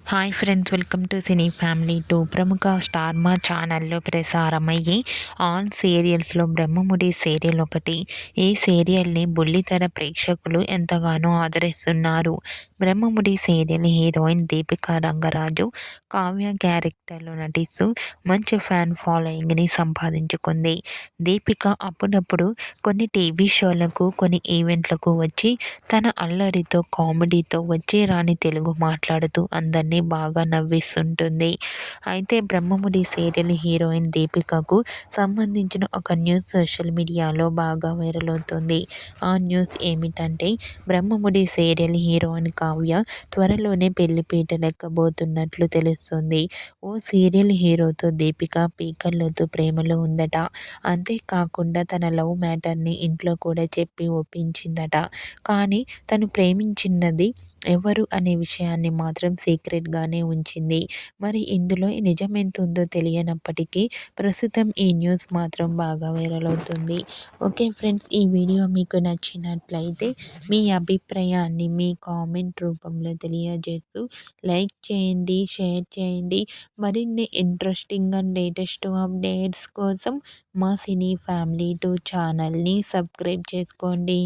Hi friends, welcome to cine family two. ప్రముఖ star మా ఛానల్లో ప్రసారమయ్యే ఆన్ సీరియల్స్లో బ్రహ్మముడి సీరియల్ ఒకటి. ఈ సీరియల్ని బుల్లితెర ప్రేక్షకులు ఎంతగానో ఆదరిస్తున్నారు. బ్రహ్మముడి సీరియల్ హీరోయిన్ దీపికా రంగరాజు కావ్య క్యారెక్టర్లో నటిస్తూ మంచి ఫ్యాన్ ఫాలోయింగ్ని సంపాదించుకుంది. దీపిక అప్పుడప్పుడు కొన్ని టీవీ షోలకు, కొన్ని ఈవెంట్లకు వచ్చి తన అల్లరితో, కామెడీతో వచ్చే రాని తెలుగు మాట్లాడుతూ అందరినీ బాగా నవ్విస్తుంటుంది. అయితే బ్రహ్మముడి సీరియల్ హీరోయిన్ దీపికకు సంబంధించిన ఒక న్యూస్ సోషల్ మీడియాలో బాగా వైరల్ అవుతుంది. ఆ న్యూస్ ఏమిటంటే, బ్రహ్మముడి సీరియల్ హీరోయిన్ కావ్య త్వరలోనే పెళ్లిపీటలెక్కబోతున్నట్లు తెలుస్తుంది. ఓ సీరియల్ హీరోతో దీపిక పీకల్లోతు ప్రేమలో ఉందట. అంతేకాకుండా తన లవ్ మ్యాటర్ని ఇంట్లో కూడా చెప్పి ఒప్పించిందట. కానీ తను ప్రేమించినది ఎవరు అనే విషయాన్ని మాత్రం సీక్రెట్గానే ఉంచింది. మరి ఇందులో నిజమెంతుందో తెలియనప్పటికీ ప్రస్తుతం ఈ న్యూస్ మాత్రం బాగా వైరల్ అవుతుంది. ఓకే ఫ్రెండ్స్, ఈ వీడియో మీకు నచ్చినట్లయితే మీ అభిప్రాయాన్ని మీ కామెంట్ రూపంలో తెలియజేస్తూ లైక్ చేయండి, షేర్ చేయండి. మరిన్ని ఇంట్రెస్టింగ్ అండ్ లేటెస్ట్ అప్డేట్స్ కోసం మా సినీ ఫ్యామిలీ 2 ఛానల్ని సబ్స్క్రైబ్ చేసుకోండి.